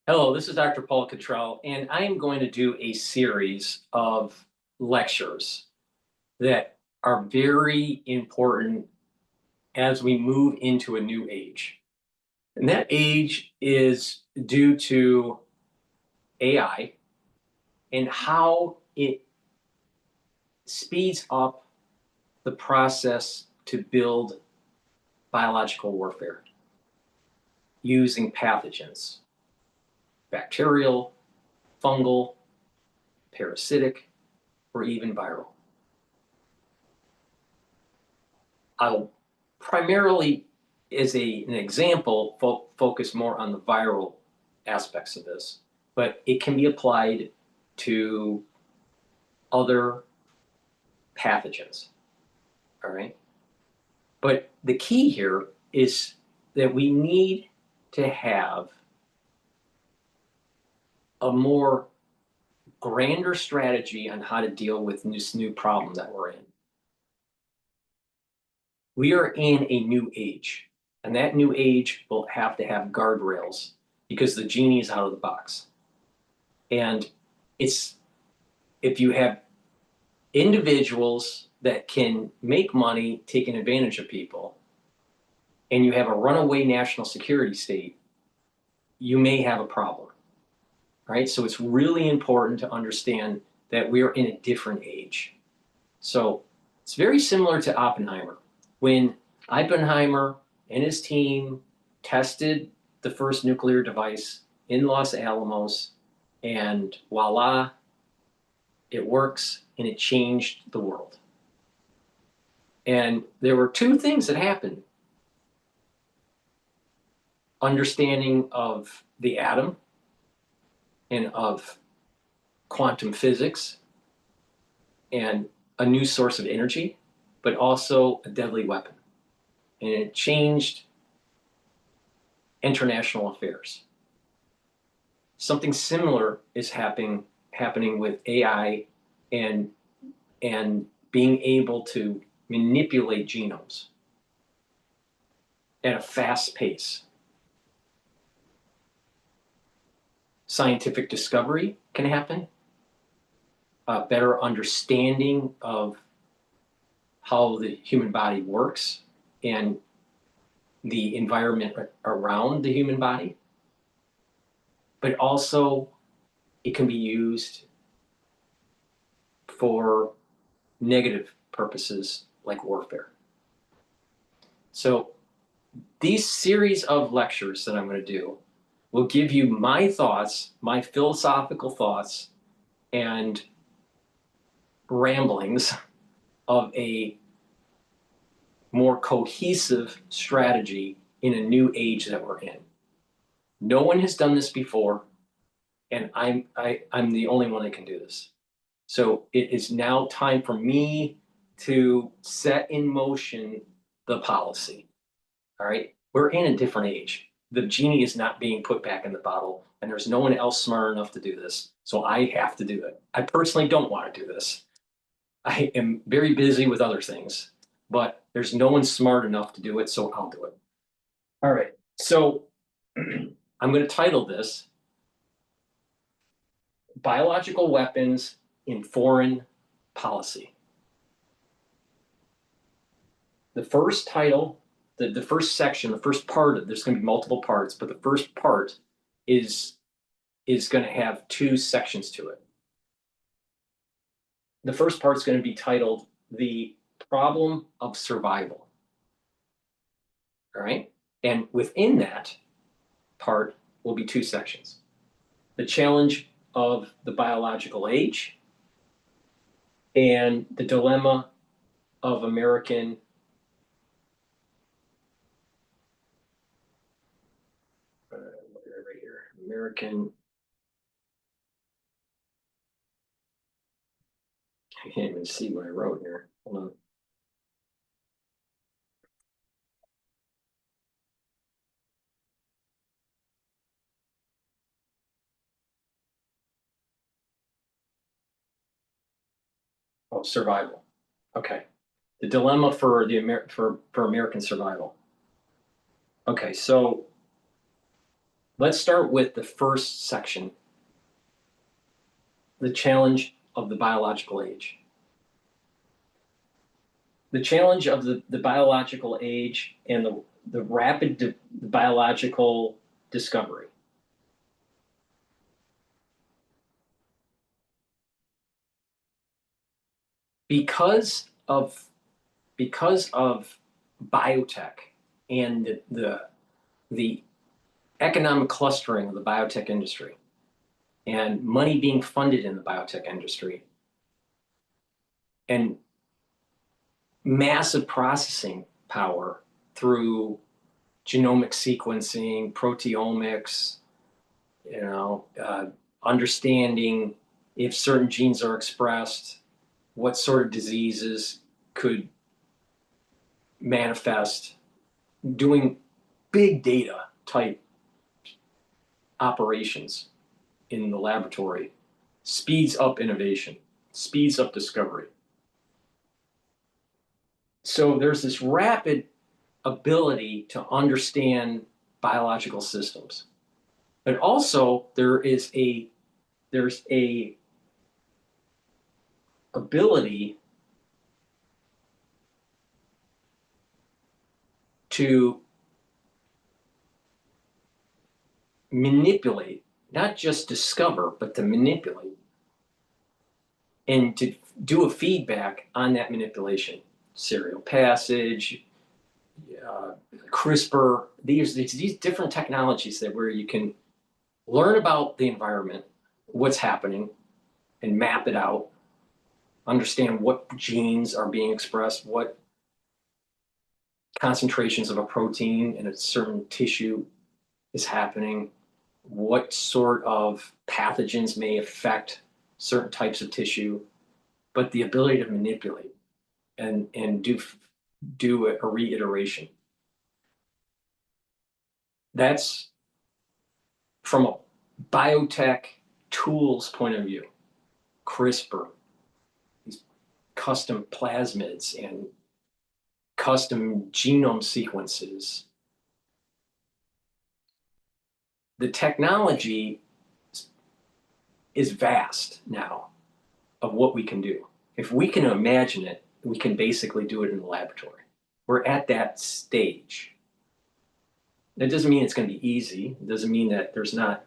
Hello, this is Dr. Paul Cottrell, and I am going to do a series of lectures that are very important as we move into a new age. And that age is due to AI and how it speeds up the process to build biological warfare using pathogens, bacterial, fungal, parasitic, or even viral. I'll primarily, as an example, focus more on the viral aspects of this, but it can be applied to other pathogens, all right? But the key here is that we need to have a more grander strategy on how to deal with this new problem that we're in. We are in a new age, and that new age will have to have guardrails because the genie is out of the box. And it's if you have individuals that can make money taking advantage of people, and you have a runaway national security state, you may have a problem, right? So it's really important to understand that we are in a different age. So it's very similar to Oppenheimer. When Oppenheimer and his team tested the first nuclear device in Los Alamos, and voila, it works, and it changed the world. And there were two things that happened. Understanding of the atom and of quantum physics and a new source of energy, but also a deadly weapon. And it changed international affairs. Something similar is happening with AI and being able to manipulate genomes at a fast pace. Scientific discovery can happen, a better understanding of how the human body works and the environment around the human body, but also it can be used for negative purposes like warfare. So these series of lectures that I'm going to do will give you my thoughts, my philosophical thoughts, and ramblings of a more cohesive strategy in a new age that we're in. No one has done this before, and I'm the only one that can do this. So it is now time for me to set in motion the policy. All right, we're in a different age. The genie is not being put back in the bottle, and there's no one else smart enough to do this. So I have to do it. I personally don't want to do this. I am very busy with other things, but there's no one smart enough to do it, so I'll do it. All right, so I'm going to title this Biological Weapons in Foreign Policy. The first title, the first section, the first part, there's going to be multiple parts, but the first part is going to have two sections to it. The first part is going to be titled The Problem of Survival. All right, and within that part will be two sections. The challenge of the biological age and the dilemma of American right here, American, I can't even see what I wrote here. Hold on. Oh, survival. Okay. The dilemma for for American survival. Okay, so Let's start with the first section, the challenge of the biological age. The challenge of the biological age and the rapid biological discovery. Because of biotech and the economic clustering of the biotech industry and money being funded in the biotech industry and massive processing power through genomic sequencing, proteomics, understanding if certain genes are expressed, what sort of diseases could manifest, doing big data type operations in the laboratory speeds up innovation, speeds up discovery. So there's this rapid ability to understand biological systems. But also there's a ability to manipulate, not just discover, but to manipulate and to do a feedback on that manipulation. Serial passage, CRISPR, these different technologies where you can learn about the environment, what's happening, and map it out, understand what genes are being expressed, what concentrations of a protein in a certain tissue is happening, what sort of pathogens may affect certain types of tissue, but the ability to manipulate and do a reiteration. That's from a biotech tools point of view. CRISPR, these custom plasmids and custom genome sequences. The technology is vast now of what we can do. If we can imagine it, we can basically do it in the laboratory. We're at that stage. That doesn't mean it's going to be easy. It doesn't mean that there's not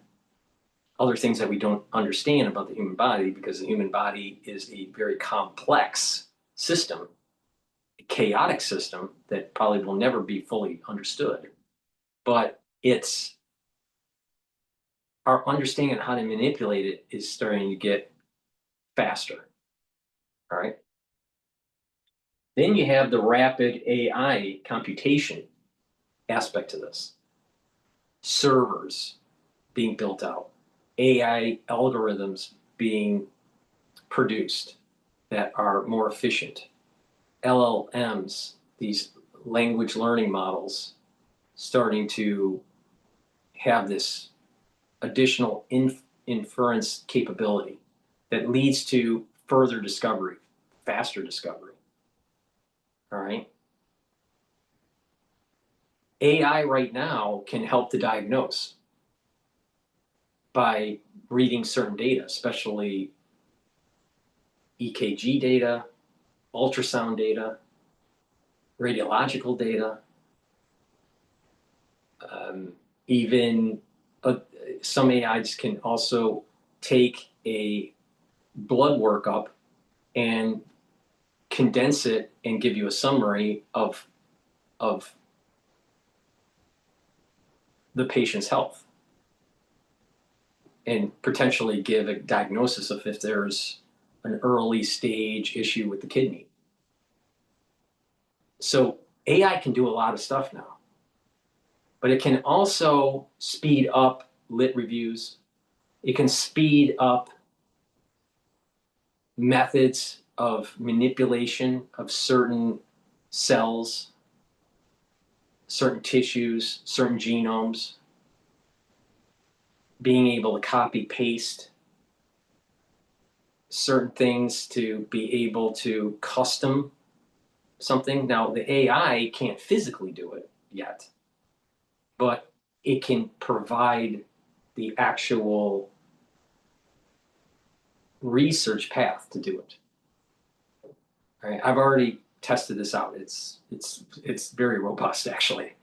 other things that we don't understand about the human body, because the human body is a very complex system, a chaotic system that probably will never be fully understood. But our understanding of how to manipulate it is starting to get faster. All right. Then you have the rapid AI computation aspect to this. Servers being built out, AI algorithms being produced that are more efficient, LLMs, these language learning models, starting to have this additional inference capability that leads to further discovery, faster discovery. All right. AI right now can help to diagnose by reading certain data, especially EKG data, ultrasound data, radiological data, even some AIs can also take a blood workup and condense it and give you a summary of the patient's health and potentially give a diagnosis of if there's an early stage issue with the kidney. So AI can do a lot of stuff now, but it can also speed up lit reviews. It can speed up methods of manipulation of certain cells, certain tissues, certain genomes, being able to copy paste certain things to be able to custom something. Now, the AI can't physically do it yet, but it can provide the actual research path to do it. All right, I've already tested this out. It's very robust, actually.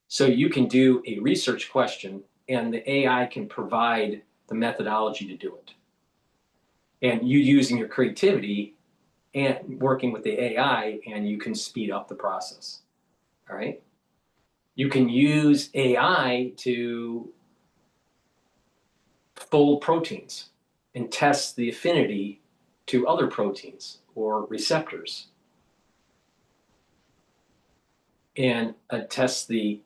So you can do a research question, and the AI can provide the methodology to do it. And you using your creativity and working with the AI, and you can speed up the process. All right. You can use AI to fold proteins and test the affinity to other proteins or receptors, and test the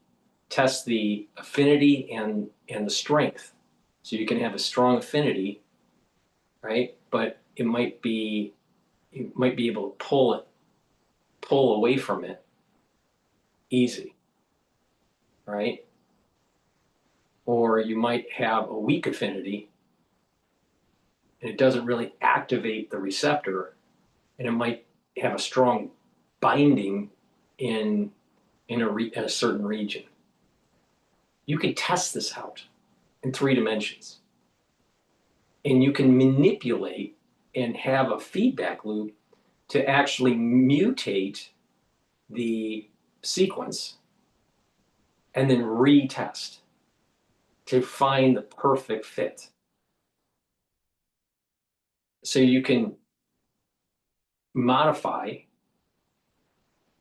affinity and the strength. So you can have a strong affinity, right? But you might be able to pull away from it easy, right? Or you might have a weak affinity and it doesn't really activate the receptor, and it might have a strong binding in a certain region. You can test this out in 3 dimensions, and you can manipulate and have a feedback loop to actually mutate the sequence and then retest to find the perfect fit. So you can modify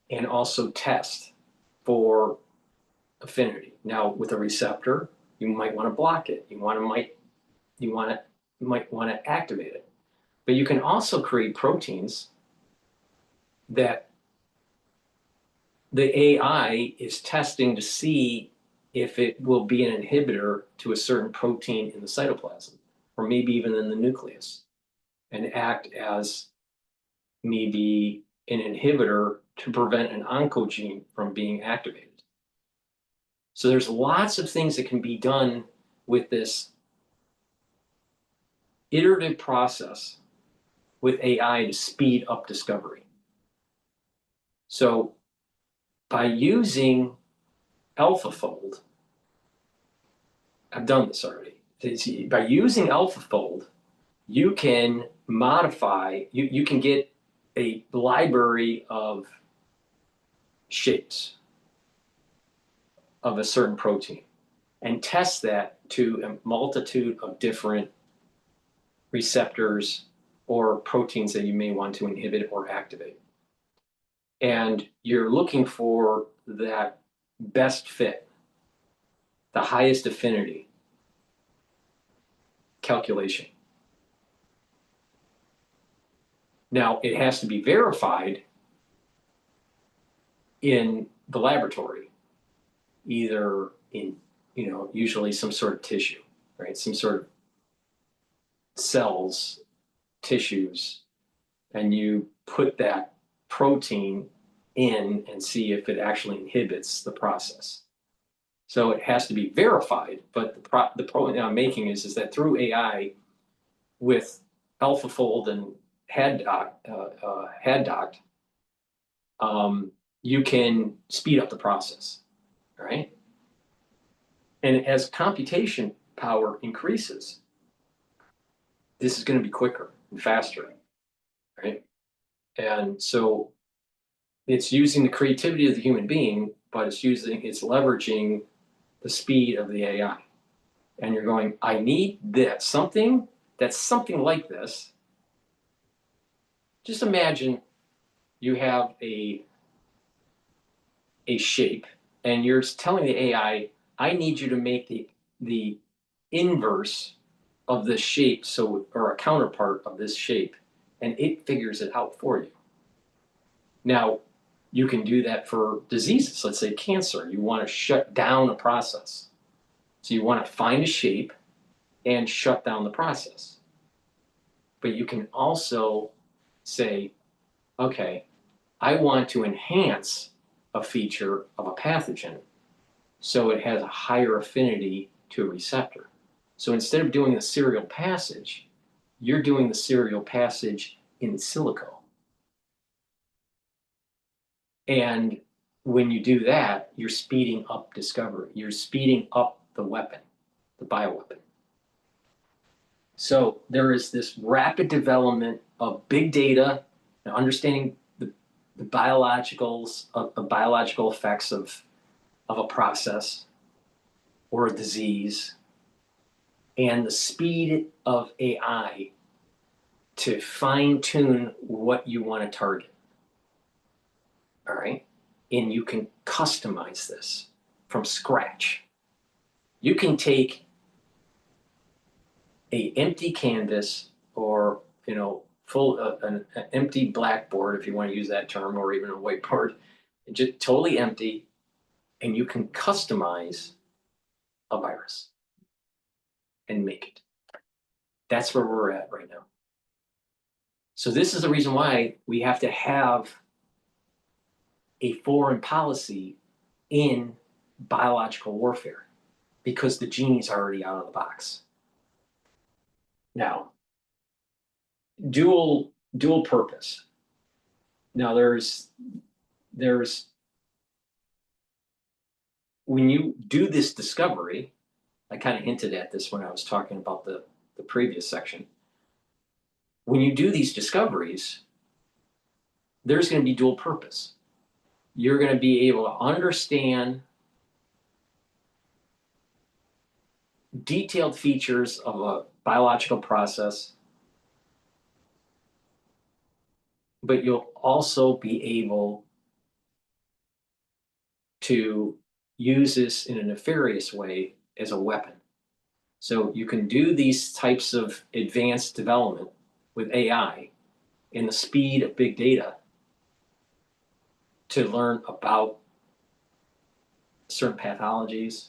and also test for affinity. Now, with a receptor, you might want to block it. You might want to activate it. But you can also create proteins that the AI is testing to see if it will be an inhibitor to a certain protein in the cytoplasm, or maybe even in the nucleus, and act as maybe an inhibitor to prevent an oncogene from being activated. So there's lots of things that can be done with this iterative process with AI to speed up discovery. So by using AlphaFold, I've done this already. By using AlphaFold, you can modify, you can get a library of shapes of a certain protein and test that to a multitude of different receptors or proteins that you may want to inhibit or activate. And you're looking for that best fit, the highest affinity calculation. Now, it has to be verified in the laboratory, either in, usually some sort of tissue, right? Some sort of cells, tissues, and you put that protein in and see if it actually inhibits the process. So it has to be verified, but the point that I'm making is that through AI with AlphaFold and HadDoct, you can speed up the process, right? And as computation power increases, this is going to be quicker and faster, right? And so it's using the creativity of the human being, but it's leveraging the speed of the AI. And you're going, I need this, something that's something like this. Just imagine you have a shape and you're telling the AI, I need you to make the inverse of this shape, or a counterpart of this shape, and it figures it out for you. Now, you can do that for diseases. Let's say cancer. You want to shut down a process. So you want to find a shape and shut down the process. But you can also say, okay, I want to enhance a feature of a pathogen so it has a higher affinity to a receptor. So instead of doing the serial passage, you're doing the serial passage in silico. And when you do that, you're speeding up discovery. You're speeding up the weapon, the bioweapon. So there is this rapid development of big data and understanding the biological effects of a process or a disease, and the speed of AI to fine tune what you want to target. All right. And you can customize this from scratch. You can take an empty canvas or, an empty blackboard, if you want to use that term, or even a whiteboard, just totally empty, and you can customize a virus and make it. That's where we're at right now. So this is the reason why we have to have a foreign policy in biological warfare, because the genie's already out of the box. Now, dual purpose. Now there's when you do this discovery, I kind of hinted at this when I was talking about the previous section. When you do these discoveries, there's going to be dual purpose. You're going to be able to understand detailed features of a biological process, but you'll also be able to use this in a nefarious way as a weapon. So you can do these types of advanced development with AI and the speed of big data to learn about certain pathologies,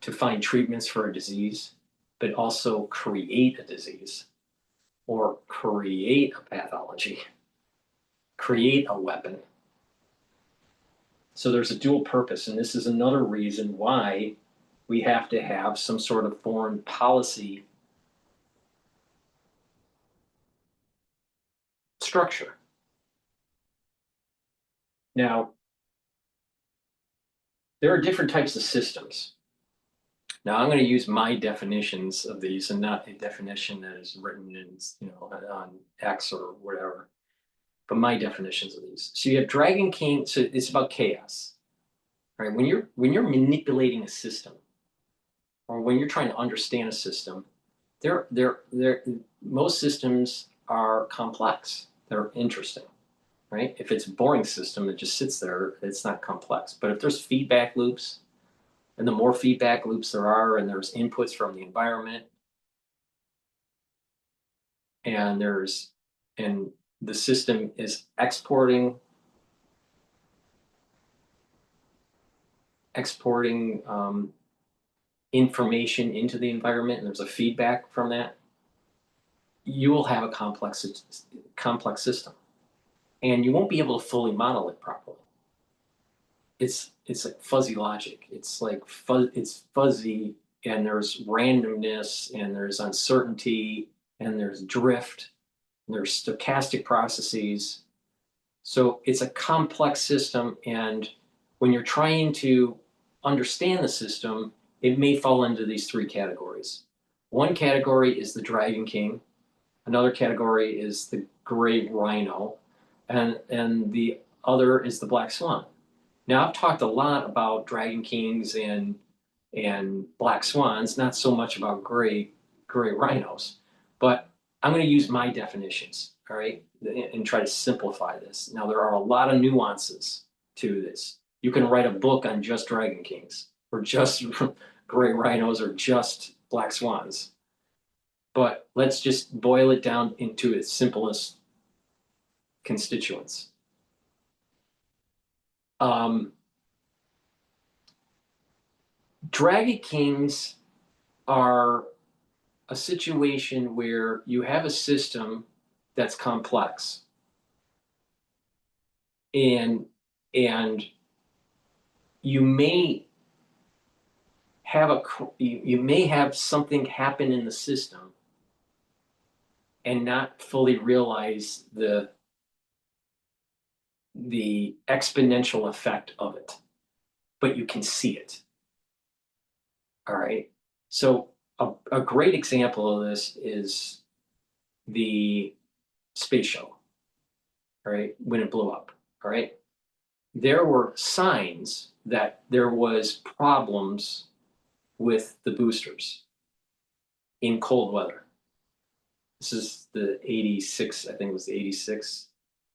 to find treatments for a disease, but also create a disease or create a pathology, create a weapon. So there's a dual purpose, and this is another reason why we have to have some sort of foreign policy structure. Now, there are different types of systems. Now, I'm going to use my definitions of these and not a definition that is written in, on X or whatever, but my definitions of these. So you have Dragon King. So it's about chaos, right? When you're manipulating a system, or when you're trying to understand a system, most systems are complex. They're interesting, right? If it's a boring system, it just sits there. It's not complex. But if there's feedback loops, and the more feedback loops there are, and there's inputs from the environment, and the system is exporting information into the environment, and there's a feedback from that, you will have a complex system, and you won't be able to fully model it properly. It's like fuzzy logic. It's like it's fuzzy, and there's randomness, and there's uncertainty, and there's drift, and there's stochastic processes. So it's a complex system, and when you're trying to understand the system, it may fall into these three categories. One category is the Dragon King. Another category is the gray rhino, and the other is the black swan. Now, I've talked a lot about Dragon Kings and black swans, not so much about gray rhinos, but I'm going to use my definitions, all right, and try to simplify this. Now, there are a lot of nuances to this. You can write a book on just Dragon Kings, or just gray rhinos, or just black swans. But let's just boil it down into its simplest constituents. Dragon Kings are a situation where you have a system that's complex, and you may have something happen in the system and not fully realize the exponential effect of it, but you can see it. All right. So a great example of this is the space shuttle, all right, when it blew up. All right. There were signs that there was problems with the boosters in cold weather. This is the 86, I think it was the 86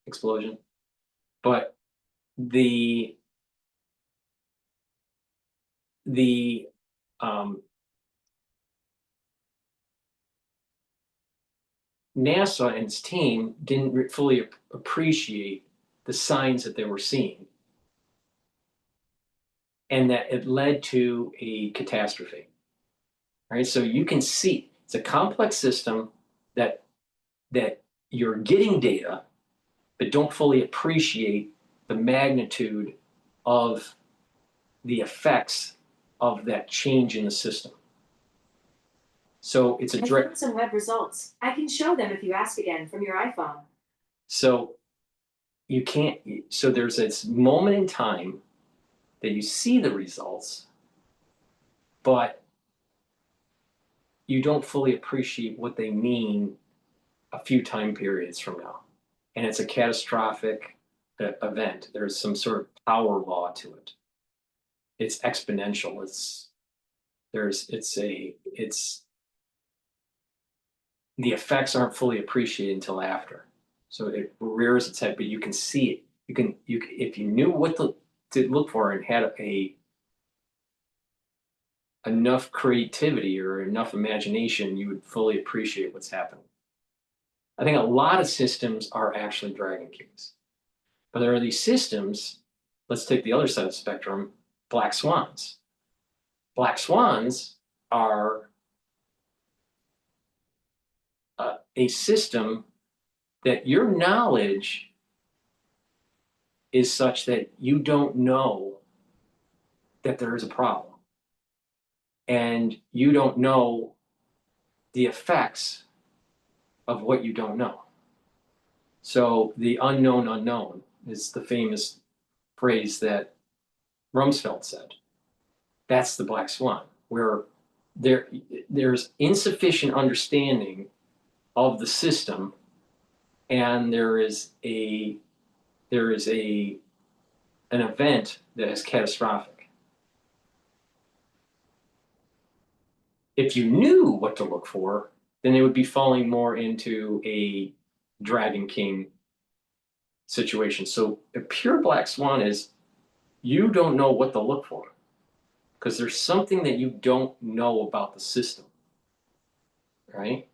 explosion. But the NASA and its team didn't fully appreciate the signs that they were seeing, and that it led to a catastrophe. Right, so you can see it's a complex system that you're getting data, but don't fully appreciate the magnitude of the effects of that change in the system. So it's a I found some web results. I can show them if you ask again from your iPhone. So you can't, so there's this moment in time that you see the results, but you don't fully appreciate what they mean a few time periods from now. And it's a catastrophic event. There's some sort of power law to it. It's exponential. It's the effects aren't fully appreciated until after. So it rears its head, but you can see it. You can if you knew what to look for and had enough creativity or enough imagination, you would fully appreciate what's happening. I think a lot of systems are actually Dragon Kings, but there are these systems. Let's take the other side of the spectrum: black swans. Black swans are a system that your knowledge is such that you don't know that there is a problem, and you don't know the effects of what you don't know. So the unknown unknown is the famous phrase that Rumsfeld said. That's the black swan, where there's insufficient understanding of the system, and there is an event that is catastrophic. If you knew what to look for, then it would be falling more into a Dragon King situation. So a pure black swan is you don't know what to look for because there's something that you don't know about the system, right?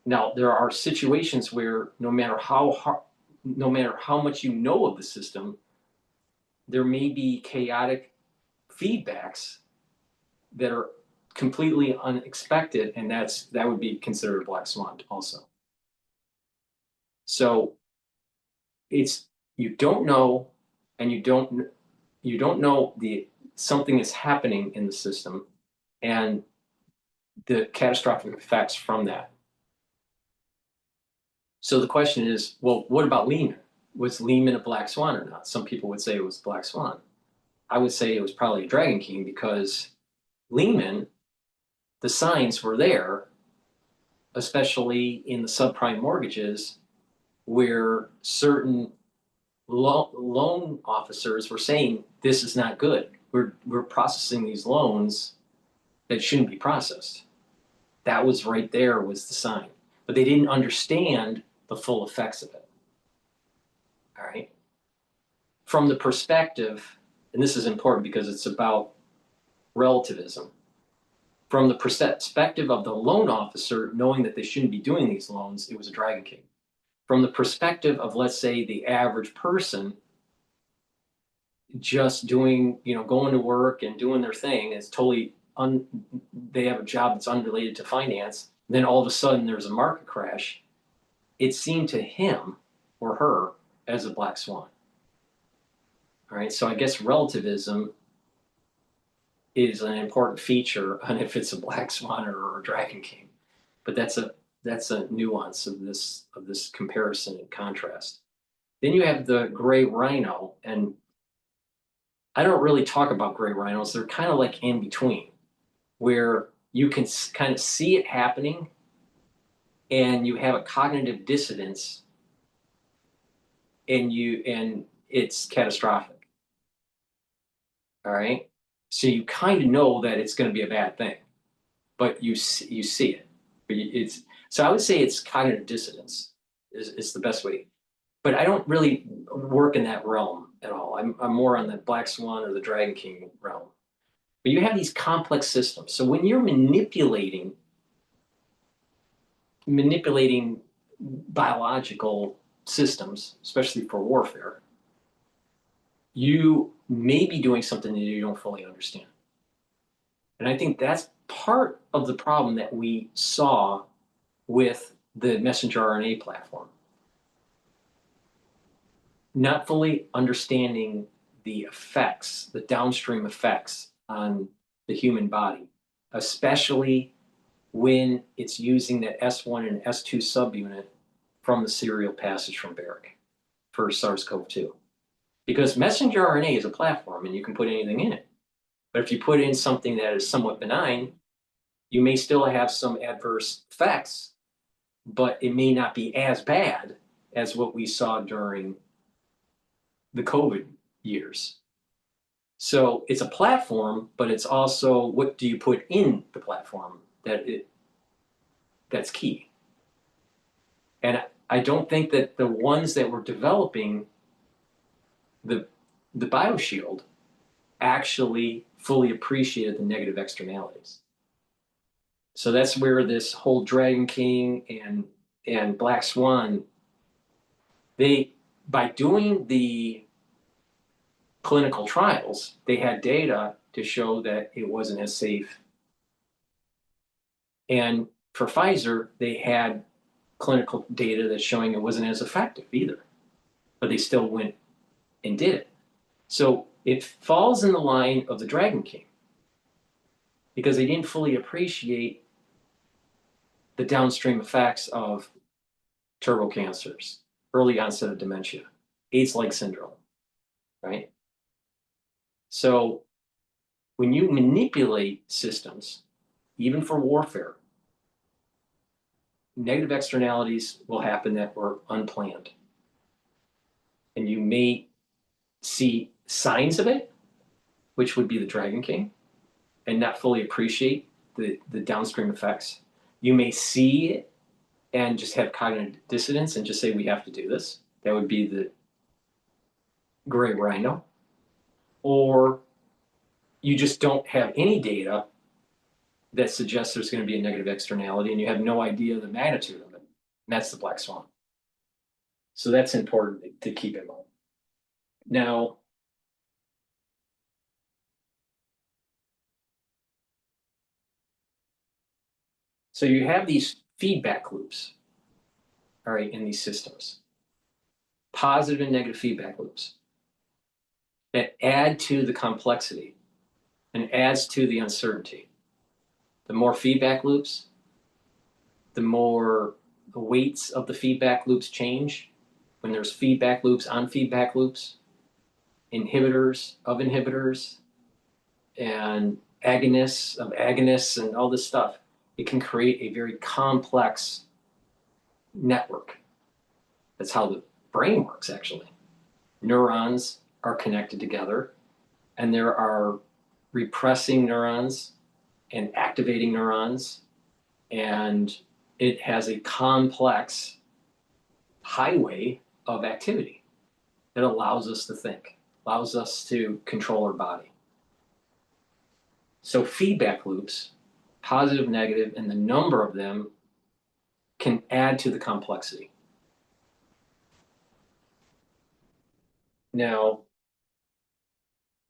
Now, there are situations where no matter how much you know of the system, there may be chaotic feedbacks that are completely unexpected, and that would be considered a black swan also. So it's you don't know, and you don't know something is happening in the system, and the catastrophic effects from that. So the question is, well, what about Lehman? Was Lehman a black swan or not? Some people would say it was black swan. I would say it was probably a Dragon King because Lehman, the signs were there, especially in the subprime mortgages, where certain loan officers were saying this is not good. We're processing these loans that shouldn't be processed. That was right there was the sign, but they didn't understand the full effects of it. All right. From the perspective, and this is important because it's about relativism. From the perspective of the loan officer, knowing that they shouldn't be doing these loans, it was a Dragon King. From the perspective of, let's say, the average person, just doing, going to work and doing their thing, it's totally they have a job that's unrelated to finance. Then all of a sudden there's a market crash. It seemed to him or her as a black swan. All right, so I guess relativism is an important feature on if it's a black swan or a Dragon King, but that's a nuance of this comparison and contrast. Then you have the gray rhino, and I don't really talk about gray rhinos. They're kind of like in between, where you can kind of see it happening and you have a cognitive dissonance and it's catastrophic. All right. So you kind of know that it's going to be a bad thing, but you see it. But it's so I would say it's cognitive dissonance is the best way. But I don't really work in that realm at all. I'm more on the Black Swan or the Dragon King realm. But you have these complex systems. So when you're manipulating biological systems, especially for warfare, you may be doing something that you don't fully understand. And I think that's part of the problem that we saw with the messenger RNA platform. Not fully understanding the effects, the downstream effects on the human body, especially when it's using that S1 and S2 subunit from the serial passage from Barrick for SARS-CoV-2. Because messenger RNA is a platform and you can put anything in it. But if you put in something that is somewhat benign, you may still have some adverse effects, but it may not be as bad as what we saw during the COVID years. So it's a platform, but it's also what do you put in the platform that's key. And I don't think that the ones that were developing the BioShield actually fully appreciated the negative externalities. So that's where this whole Dragon King and Black Swan, by doing the clinical trials, they had data to show that it wasn't as safe. And for Pfizer, they had clinical data that's showing it wasn't as effective either, but they still went and did it. So it falls in the line of the Dragon King because they didn't fully appreciate the downstream effects of turbo cancers, early onset of dementia, AIDS-like syndrome, right? So when you manipulate systems, even for warfare, negative externalities will happen that were unplanned. And you may see signs of it, which would be the Dragon King, and not fully appreciate the downstream effects. You may see it and just have cognitive dissonance and just say, we have to do this. That would be the gray rhino. Or you just don't have any data that suggests there's going to be a negative externality and you have no idea the magnitude of it. And that's the Black Swan. So that's important to keep in mind. Now, so you have these feedback loops, all right, in these systems, positive and negative feedback loops that add to the complexity and adds to the uncertainty. The more feedback loops, the more the weights of the feedback loops change. When there's feedback loops on feedback loops, inhibitors of inhibitors, and agonists of agonists, and all this stuff, it can create a very complex network. That's how the brain works, actually. Neurons are connected together, and there are repressing neurons and activating neurons, and it has a complex highway of activity that allows us to think, allows us to control our body. So feedback loops, positive, negative, and the number of them can add to the complexity. Now,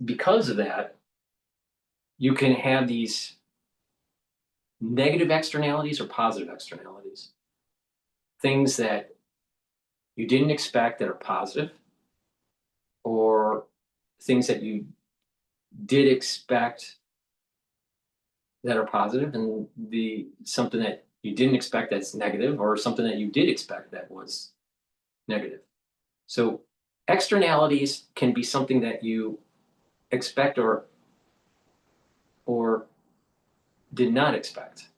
because of that, you can have these negative externalities or positive externalities. Things that you didn't expect that are positive, or things that you did expect that are positive, and something that you didn't expect that's negative, or something that you did expect that was negative. So externalities can be something that you expect or did not expect.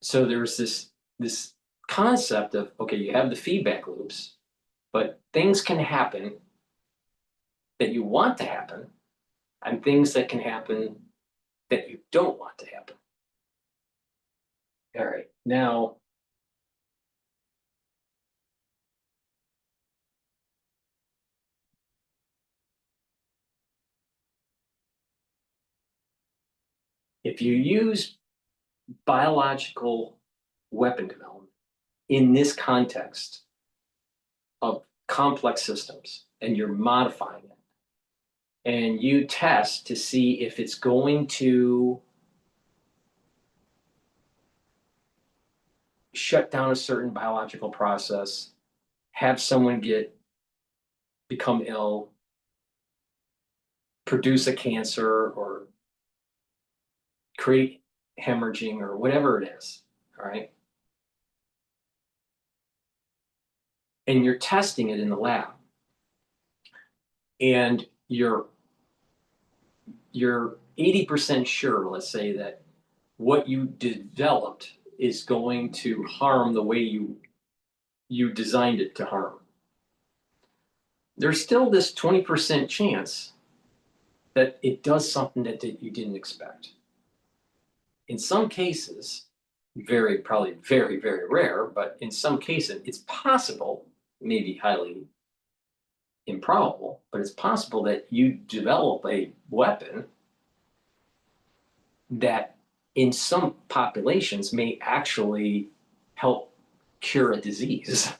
So there's this concept of, okay, you have the feedback loops, but things can happen that you want to happen, and things that can happen that you don't want to happen. All right, now if you use biological weapon development in this context of complex systems, and you're modifying it, and you test to see if it's going to shut down a certain biological process, have someone become ill, produce a cancer, or create hemorrhaging, or whatever it is, all right? And you're testing it in the lab, and you're 80% sure, let's say, that what you developed is going to harm the way you designed it to harm. There's still this 20% chance that it does something that you didn't expect. In some cases, probably very, very rare, but in some cases, it's possible, maybe highly improbable, but it's possible that you develop a weapon that in some populations may actually help cure a disease,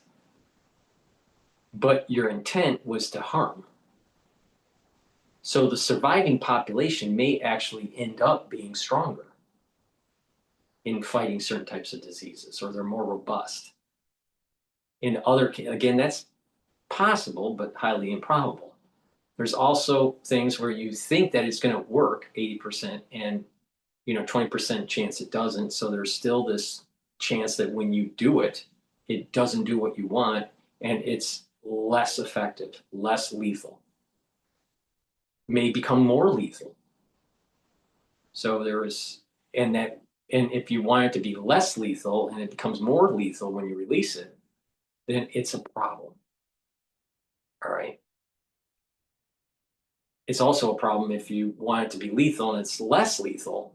but your intent was to harm. So the surviving population may actually end up being stronger in fighting certain types of diseases, or they're more robust. Again, that's possible, but highly improbable. There's also things where you think that it's going to work 80%, and 20% chance it doesn't. So there's still this chance that when you do it, it doesn't do what you want, and it's less effective, less lethal, may become more lethal. So and if you want it to be less lethal and it becomes more lethal when you release it, then it's a problem. All right. It's also a problem if you want it to be lethal and it's less lethal.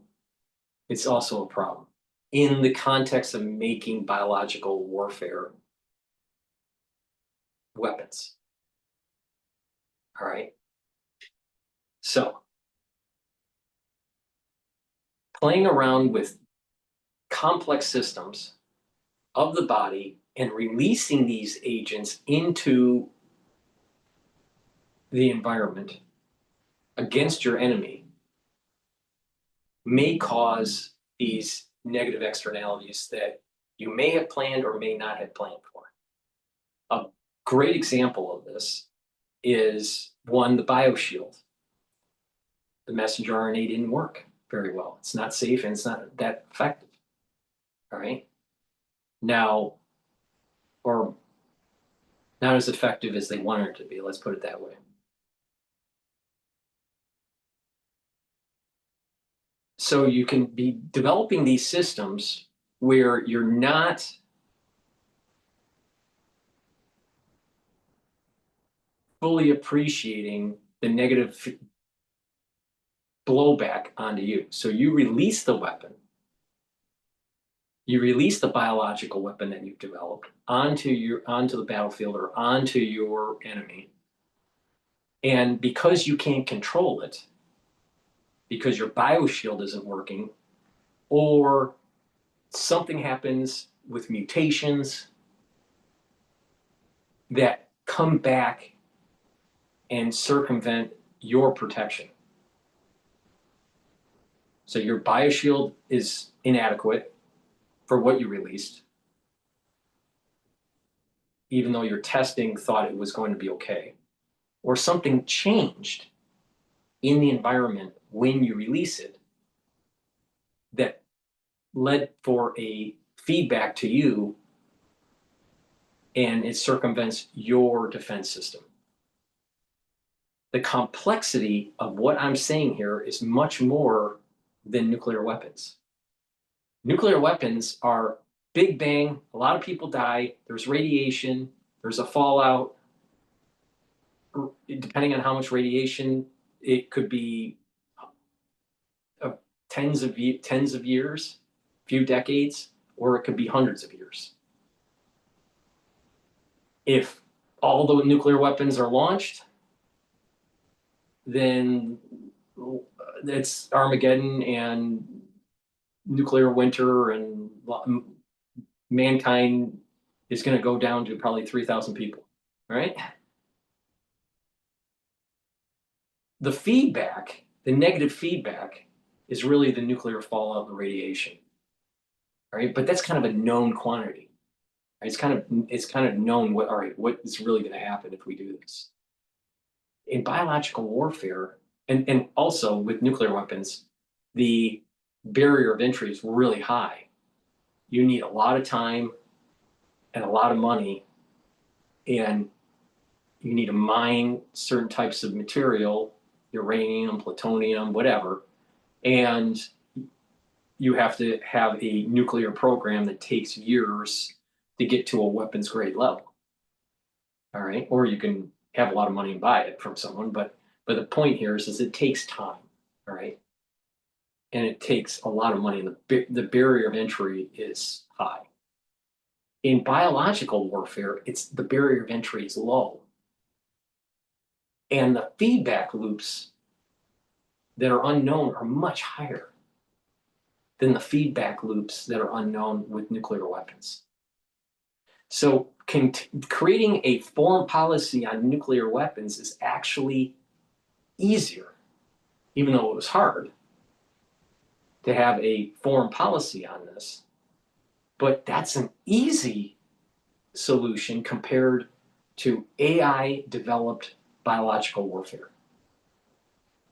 It's also a problem in the context of making biological warfare weapons. All right. So playing around with complex systems of the body and releasing these agents into the environment against your enemy may cause these negative externalities that you may have planned or may not have planned for. A great example of this is the bioshield. The messenger RNA didn't work very well. It's not safe and it's not that effective. All right. Now, or not as effective as they wanted it to be. Let's put it that way. So you can be developing these systems where you're not fully appreciating the negative blowback onto you. So you release the weapon, you release the biological weapon that you've developed onto the battlefield or onto your enemy. And because you can't control it, because your bioshield isn't working, or something happens with mutations that come back and circumvent your protection. So your bioshield is inadequate for what you released, even though your testing thought it was going to be okay. Or something changed in the environment when you release it that led for a feedback to you and it circumvents your defense system. The complexity of what I'm saying here is much more than nuclear weapons. Nuclear weapons are big bang, a lot of people die, there's radiation, there's a fallout. Depending on how much radiation, it could be tens of years, few decades, or it could be hundreds of years. If all the nuclear weapons are launched, then it's Armageddon and nuclear winter, and mankind is going to go down to probably 3,000 people, right? The feedback, the negative feedback, is really the nuclear fallout and the radiation, right? But that's kind of a known quantity. Right? It's kind of known what, all right, what is really going to happen if we do this. In biological warfare, and also with nuclear weapons, the barrier of entry is really high. You need a lot of time and a lot of money, and you need to mine certain types of material, uranium, plutonium, whatever, and you have to have a nuclear program that takes years to get to a weapons grade level. All right, or you can have a lot of money and buy it from someone, but the point here is it takes time. All right, and it takes a lot of money, and the barrier of entry is high. In biological warfare, the barrier of entry is low, and the feedback loops that are unknown are much higher than the feedback loops that are unknown with nuclear weapons. So creating a foreign policy on nuclear weapons is actually easier, even though it was hard to have a foreign policy on this. But that's an easy solution compared to AI-developed biological warfare.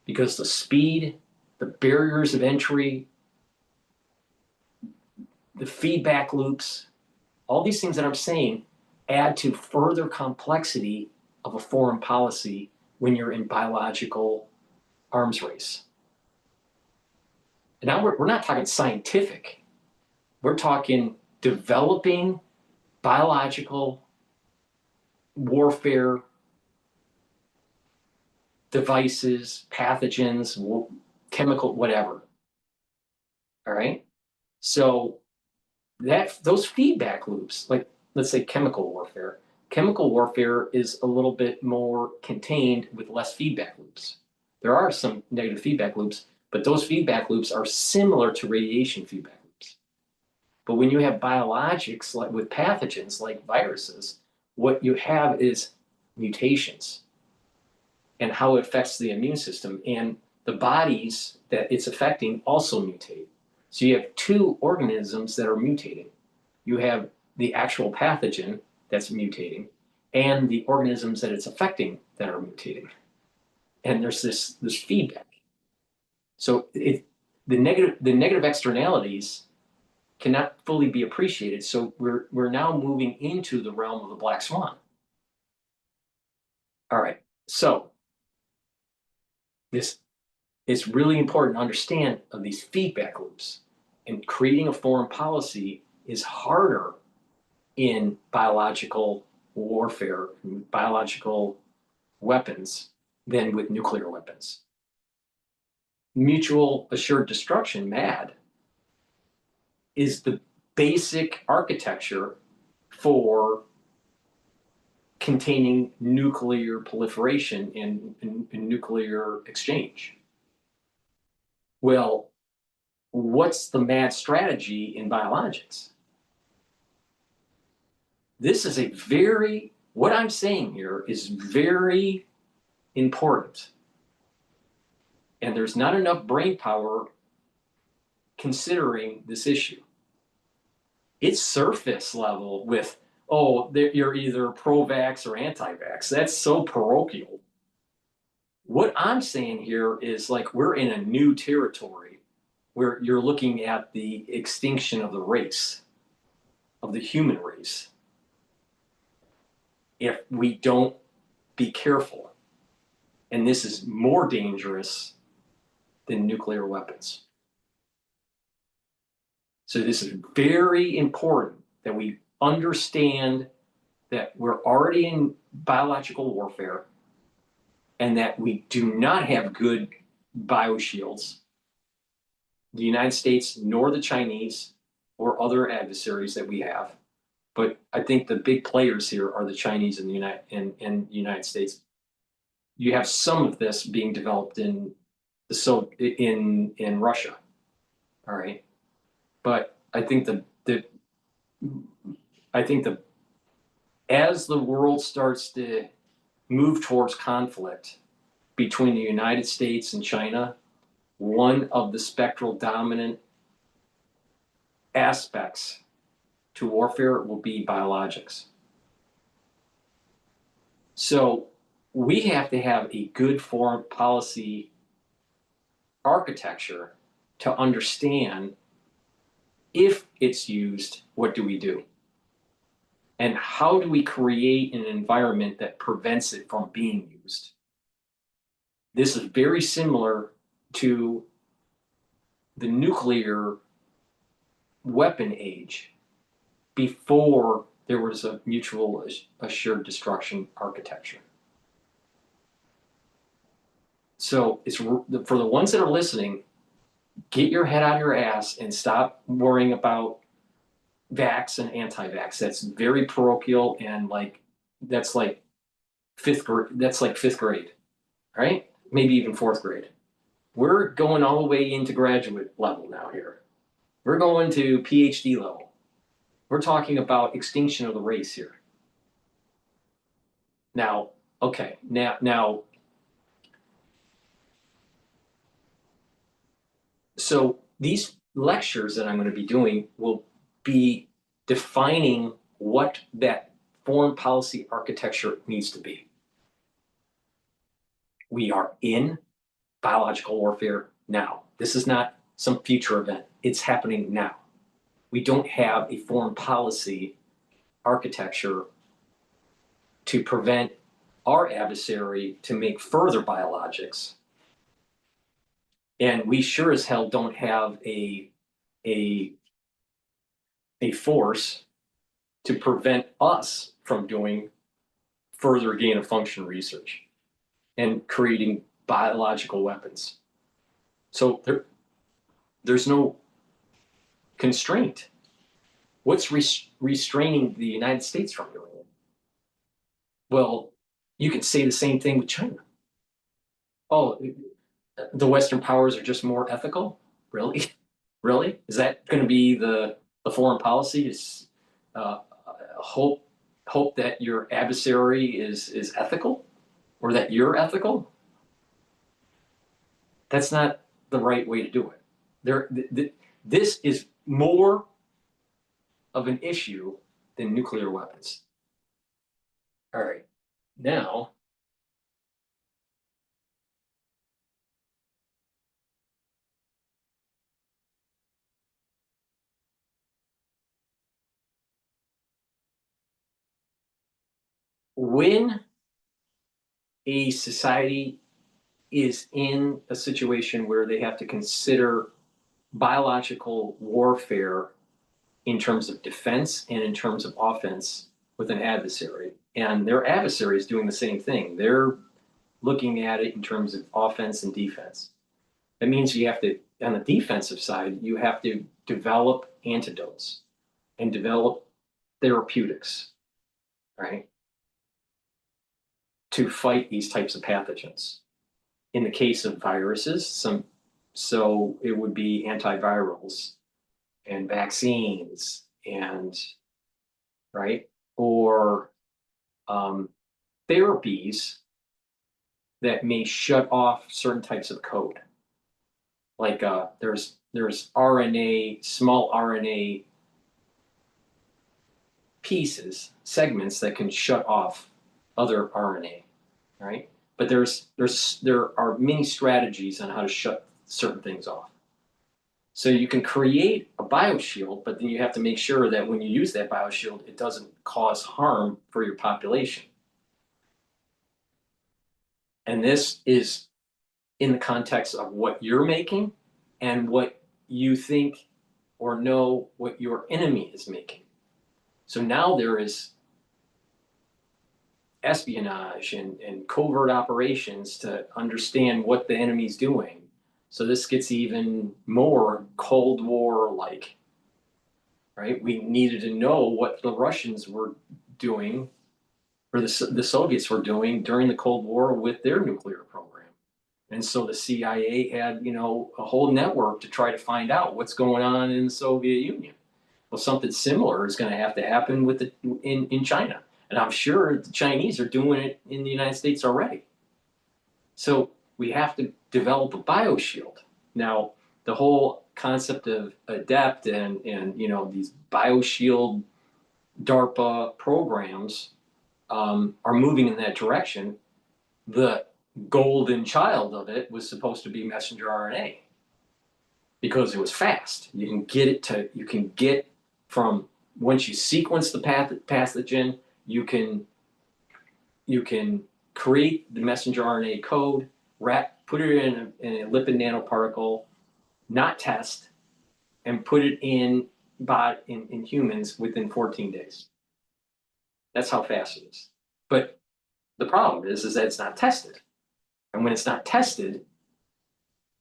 Because the speed, the barriers of entry, the feedback loops, all these things that I'm saying add to further complexity of a foreign policy when you're in biological arms race. And now we're not talking scientific. We're talking developing biological warfare devices, pathogens, chemical, whatever. All right? So those feedback loops, like let's say chemical warfare is a little bit more contained with less feedback loops. There are some negative feedback loops, but those feedback loops are similar to radiation feedback loops. But when you have biologics like with pathogens like viruses, what you have is mutations and how it affects the immune system, and the bodies that it's affecting also mutate. So you have two organisms that are mutating. You have the actual pathogen that's mutating and the organisms that it's affecting that are mutating. And there's this feedback. So the negative externalities cannot fully be appreciated. So we're now moving into the realm of the black swan. All right, so this is really important to understand of these feedback loops. And creating a foreign policy is harder in biological warfare, biological weapons, than with nuclear weapons. Mutual assured destruction, MAD, is the basic architecture for containing nuclear proliferation and nuclear exchange. Well, what's the MAD strategy in biologics? This is what I'm saying here is very important. And there's not enough brain power considering this issue. It's surface level with, oh, you're either pro-vax or anti-vax. That's so parochial. What I'm saying here is like we're in a new territory where you're looking at the extinction of the race, of the human race. if we don't be careful. And this is more dangerous than nuclear weapons. So this is very important that we understand that we're already in biological warfare and that we do not have good bioshields, the United States nor the Chinese or other adversaries that we have. But I think the big players here are the Chinese and the United States. You have some of this being developed in Russia, all right. But I think as the world starts to move towards conflict between the United States and China, one of the spectral dominant aspects to warfare will be biologics. So we have to have a good foreign policy architecture to understand if it's used, what do we do? And how do we create an environment that prevents it from being used? This is very similar to the nuclear weapon age before there was a mutual assured destruction architecture. So it's for the ones that are listening, get your head out of your ass and stop worrying about vax and anti-vax. That's very parochial and that's like fifth grade, right? Maybe even fourth grade. We're going all the way into graduate level now here. We're going to Ph.D. level. We're talking about extinction of the race here. Now, okay, now, so these lectures that I'm going to be doing will be defining what that foreign policy architecture needs to be. We are in biological warfare now. This is not some future event. It's happening now. We don't have a foreign policy architecture to prevent our adversary to make further biologics. And we sure as hell don't have a force to prevent us from doing further gain of function research and creating biological weapons. So there's no constraint. What's restraining the United States from doing it? Well, you can say the same thing with China. Oh, the Western powers are just more ethical? Really? Really? Is that going to be the foreign policy? Is hope that your adversary is ethical, or that you're ethical? That's not the right way to do it. This is more of an issue than nuclear weapons. All right, now when a society is in a situation where they have to consider biological warfare in terms of defense and in terms of offense with an adversary, and their adversary is doing the same thing. They're looking at it in terms of offense and defense. That means you have to, on the defensive side, you have to develop antidotes and develop therapeutics, right, to fight these types of pathogens. In the case of viruses, so it would be antivirals and vaccines and, right, or therapies that may shut off certain types of code. Like there's RNA, small RNA pieces, segments that can shut off other RNA, right? But there are many strategies on how to shut certain things off. So you can create a bioshield, but then you have to make sure that when you use that bioshield, it doesn't cause harm for your population. And this is in the context of what you're making and what you think or know what your enemy is making. So now there is espionage and covert operations to understand what the enemy's doing. So this gets even more Cold War like, right? We needed to know what the Russians were doing or the Soviets were doing during the Cold War with their nuclear program. And so the CIA had, a whole network to try to find out what's going on in the Soviet Union. Well, something similar is going to have to happen with in China. And I'm sure the Chinese are doing it in the United States already. So we have to develop a bioshield. Now, the whole concept of ADEPT and these bioshield DARPA programs are moving in that direction. The golden child of it was supposed to be messenger RNA because it was fast. You can get from once you sequence the pathogen, you can create the messenger RNA code, put it in a lipid nanoparticle, not test, and put it in humans within 14 days. That's how fast it is. But the problem is that it's not tested. And when it's not tested,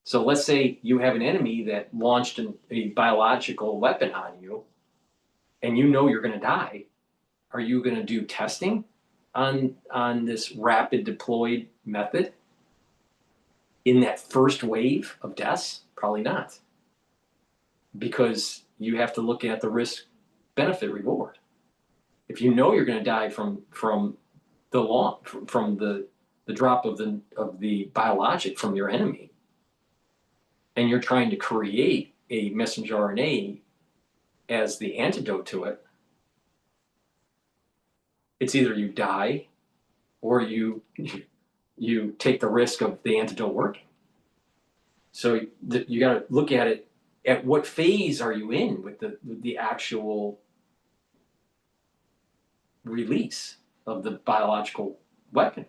so let's say you have an enemy that launched a biological weapon on you, and you know you're going to die. Are you going to do testing on this rapid deployed method in that first wave of deaths? Probably not, because you have to look at the risk benefit reward. If you know you're going to die from the drop of the biologic from your enemy, and you're trying to create a messenger RNA as the antidote to it, it's either you die or you take the risk of the antidote working. So you got to look at it. At what phase are you in with the actual release of the biological weapon?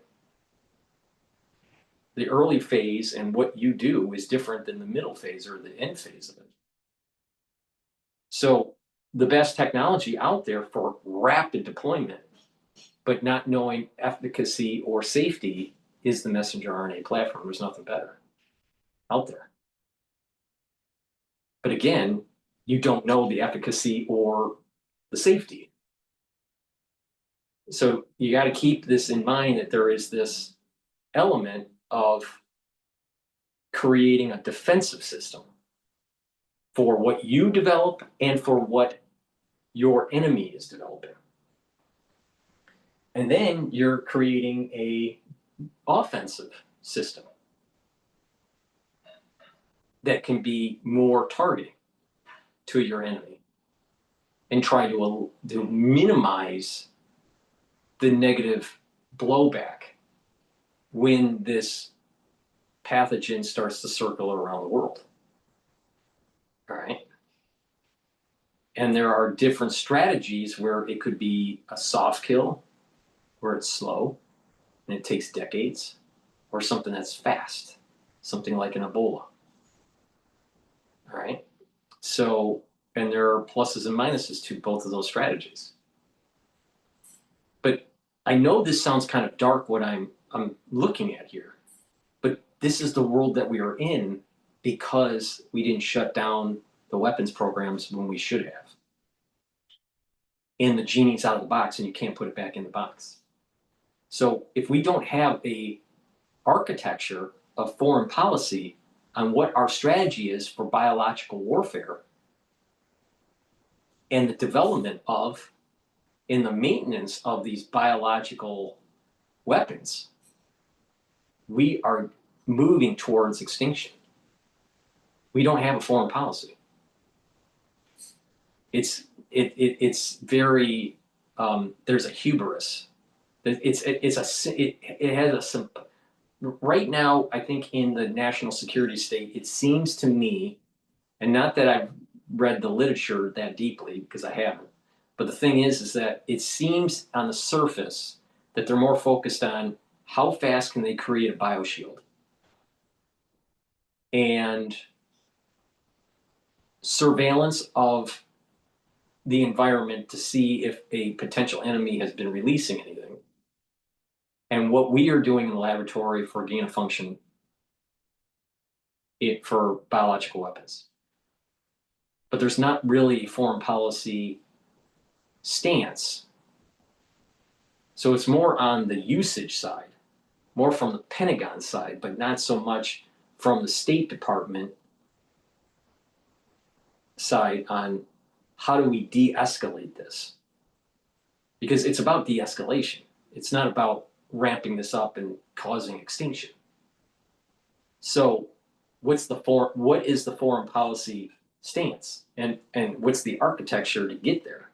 The early phase and what you do is different than the middle phase or the end phase of it. So the best technology out there for rapid deployment, but not knowing efficacy or safety, is the messenger RNA platform. There's nothing better out there. But again, you don't know the efficacy or the safety. So you got to keep this in mind, that there is this element of creating a defensive system for what you develop and for what your enemy is developing. And then you're creating a offensive system that can be more targeting to your enemy and try to minimize the negative blowback when this pathogen starts to circle around the world. All right. And there are different strategies where it could be a soft kill, where it's slow and it takes decades, or something that's fast, something like an Ebola. All right. So, and there are pluses and minuses to both of those strategies. But I know this sounds kind of dark what I'm looking at here, but this is the world that we are in because we didn't shut down the weapons programs when we should have. And the genie's out of the box and you can't put it back in the box. So if we don't have a architecture of foreign policy on what our strategy is for biological warfare and the development of and the maintenance of these biological weapons, we are moving towards extinction. We don't have a foreign policy. It's very there's a hubris. It has a right now. I think in the national security state, it seems to me And not that I've read the literature that deeply, because I haven't. But the thing is that it seems on the surface that they're more focused on how fast can they create a bioshield and surveillance of the environment to see if a potential enemy has been releasing anything. And what we are doing in the laboratory for gain of function for biological weapons. But there's not really a foreign policy stance. So it's more on the usage side, more from the Pentagon side, but not so much from the State Department side on how do we de-escalate this? Because it's about de-escalation. It's not about ramping this up and causing extinction. So what is the foreign policy stance, and what's the architecture to get there?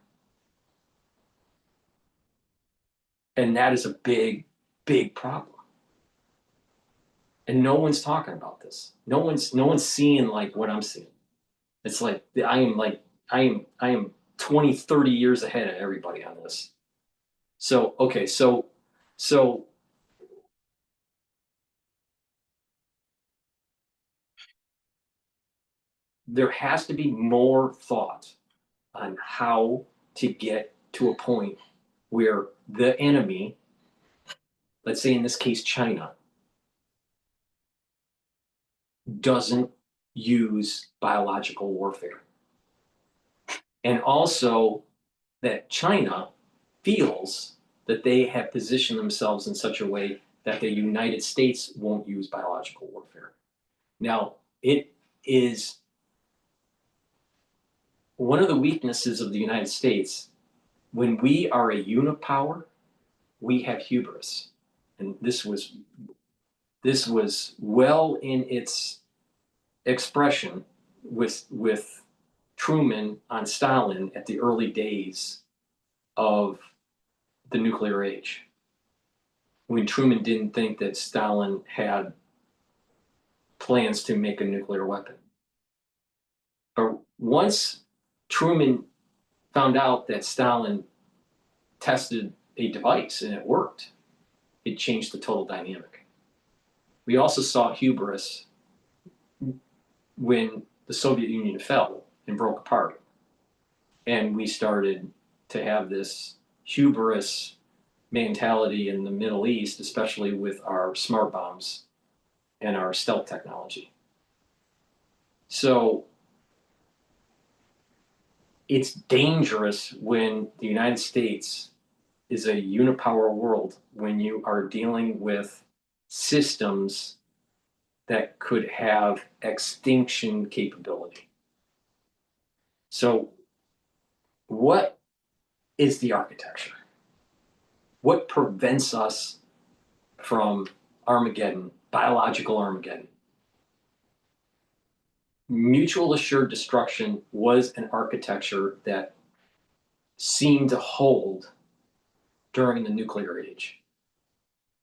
And that is a big, big problem. And no one's talking about this. No one's seeing like what I'm seeing. It's like I am 20, 30 years ahead of everybody on this. So okay, so there has to be more thought on how to get to a point where the enemy, let's say in this case China, doesn't use biological warfare. And also that China feels that they have positioned themselves in such a way that the United States won't use biological warfare. Now, it is one of the weaknesses of the United States. When we are a unipower, we have hubris. And this was well in its expression with Truman on Stalin at the early days of the nuclear age, when Truman didn't think that Stalin had plans to make a nuclear weapon. But once Truman found out that Stalin tested a device and it worked, it changed the total dynamic. We also saw hubris when the Soviet Union fell and broke apart. And we started to have this hubris mentality in the Middle East, especially with our smart bombs and our stealth technology. So it's dangerous when the United States is a unipower world, when you are dealing with systems that could have extinction capability. So what is the architecture? What prevents us from Armageddon, biological Armageddon? Mutual assured destruction was an architecture that seemed to hold during the nuclear age.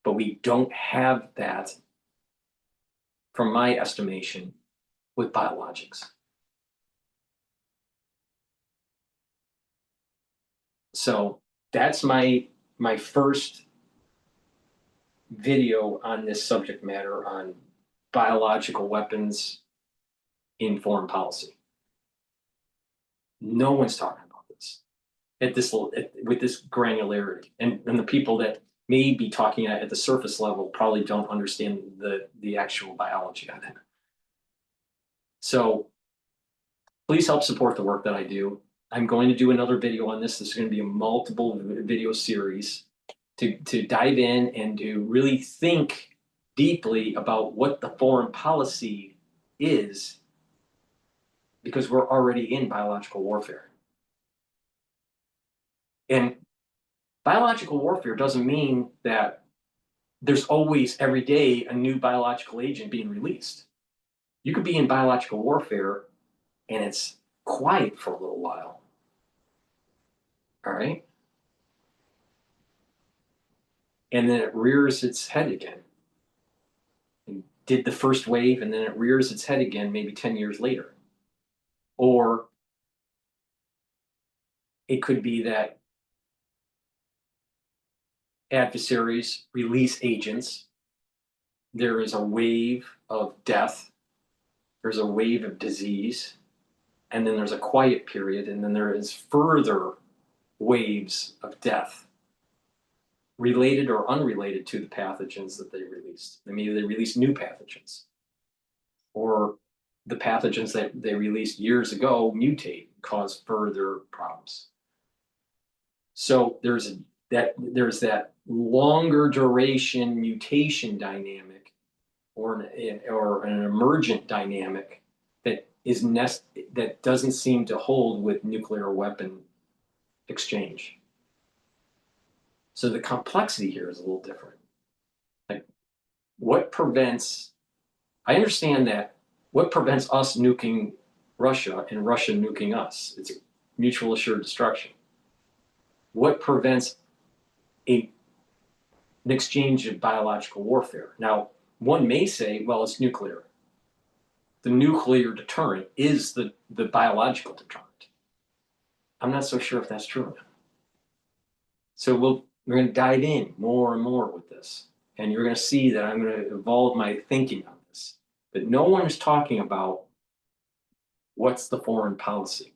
But we don't have that, from my estimation, with biologics. So that's my first video on this subject matter on biological weapons in foreign policy. No one's talking about this with this granularity, and the people that may be talking at the surface level probably don't understand the actual biology of it. So please help support the work that I do. I'm going to do another video on this. This is going to be a multiple video series to dive in and to really think deeply about what the foreign policy is, because we're already in biological warfare. And biological warfare doesn't mean that there's always every day a new biological agent being released. You could be in biological warfare and it's quiet for a little while. All right? And then it rears its head again. It did the first wave, and then it rears its head again maybe 10 years later. Or it could be that adversaries release agents. There is a wave of death. There's a wave of disease. And then there's a quiet period. And then there is further waves of death, related or unrelated to the pathogens that they released. Maybe they released new pathogens, or the pathogens that they released years ago mutate, cause further problems. So there's that longer duration mutation dynamic, or an emergent dynamic that doesn't seem to hold with nuclear weapon exchange. So the complexity here is a little different. Like, what prevents? I understand that what prevents us nuking Russia and Russia nuking us? It's a mutual assured destruction. What prevents an exchange of biological warfare? Now, one may say, well, it's nuclear. The nuclear deterrent is the biological deterrent. I'm not so sure if that's true. So we're going to dive in more and more with this. And you're going to see that I'm going to evolve my thinking on this. But no one is talking about what's the foreign policy.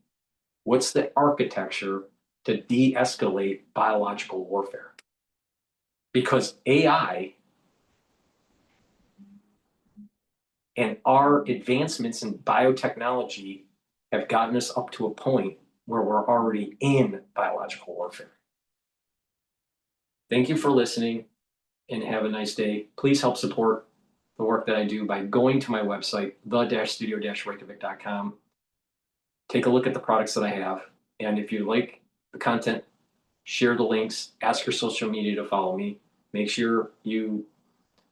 What's the architecture to de-escalate biological warfare? Because AI and our advancements in biotechnology have gotten us up to a point where we're already in biological warfare. Thank you for listening, and have a nice day. Please help support the work that I do by going to my website, the-studio-reykjavik.com. Take a look at the products that I have. And if you like the content, share the links, ask your social media to follow me. Make sure you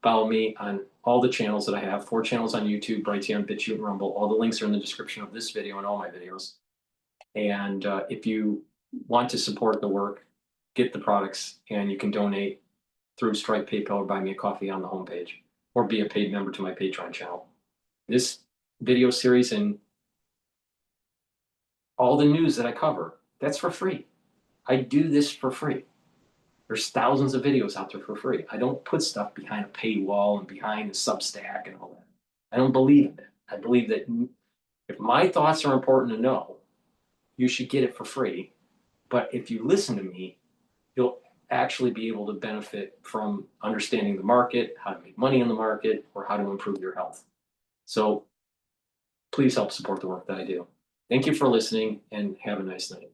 follow me on all the channels that I have, 4 channels on YouTube, Brighteon, Bitchute, and Rumble. All the links are in the description of this video and all my videos. And if you want to support the work, get the products, and you can donate through Stripe, PayPal, or buy me a coffee on the homepage, or be a paid member to my Patreon channel. This video series and all the news that I cover, that's for free. I do this for free. There's thousands of videos out there for free. I don't put stuff behind a paywall and behind a Substack and all that. I don't believe in it. I believe that if my thoughts are important to know, you should get it for free. But if you listen to me, you'll actually be able to benefit from understanding the market, how to make money in the market, or how to improve your health. So please help support the work that I do. Thank you for listening, and have a nice night.